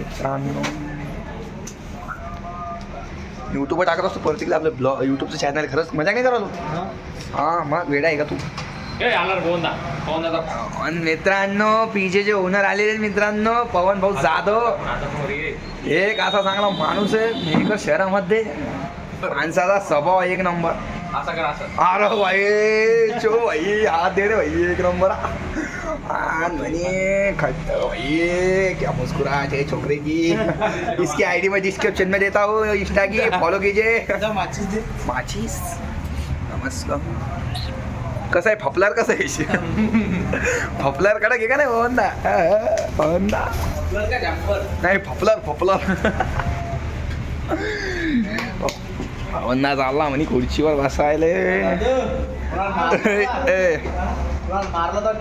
मित्रांनो यूट्यूबवर टाकत असतो प्रत्येकला आपलं ब्लॉग यूट्यूबचं चॅनल. खरंच मजा नाही करालो. हां मग वेडा आहे का तू? आणि मित्रांनो पीजेचे ओनर आलेले मित्रांनो पवन भाऊ जाधव. एक असा चांगला माणूस आहे मेहकर शहरामध्ये. माणसाचा स्वभाव एक नंबर. अरे भाई चो भाई हाथ दे रे भाई एक नंबर. म्हणे खट्ट भाई क्या मुस्कुराहट है छोकरे की. इसकी आईडी मैं डिस्क्रिप्शन में देता हूँ इंस्टा की फॉलो कीजिए. माचीस नमस्कार. कसं आहे फपलार कसं आहे फपलार कडे घे का नाही पवनदा नाही फपलार पवनदा चालला म्हणे खुर्चीवर बसायले. मारला तर